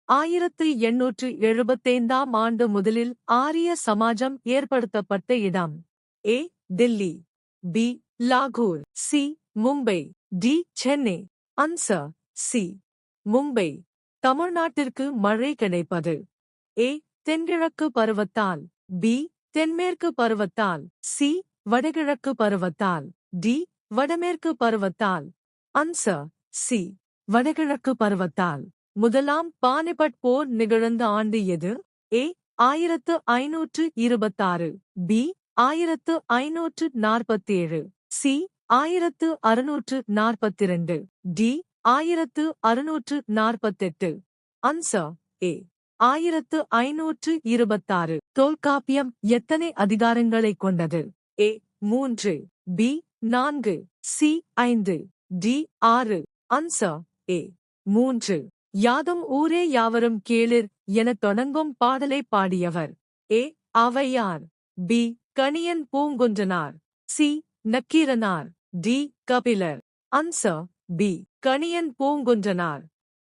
1875ஆம் ஆண்டு முதலில் ஆரிய சமாஜம் ஏற்படுத்தப்பட்ட இடம். ஏ. தில்லி. பி. லாகூர். C. Mumbai. D. Chennai. Answer C. Mumbai. தமிழ்நாட்டிற்கு மழை கிடைப்பது. ஏ. தென்கிழக்கு பருவத்தால். பி. தென்மேற்கு பருவத்தால். சி. வடகிழக்கு பருவத்தால். டி. வடமேற்கு பருவத்தால். Answer C. வடகிழக்கு பருவத்தால். முதலாம் பானிபட் போர் நிகழ்ந்த ஆண்டு எது? A. 1526. B. 1547. C. 1642. D. 1648. Answer A. 1526. Tolkappiyam எத்தனை அதிகாரங்களைக் கொண்டது? A. 3. B. 4. C. 5. D. 6. Answer A. 3. யாதும் ஊரே யாவரும் கேளிர் எனத் தொடங்கும் பாடலை பாடியவர். A. Avvaiyar. B. Kaniyan Poongundranar. C. Nakkeeranar. D. Kapilar. Answer B. Kaniyan Poongundranar.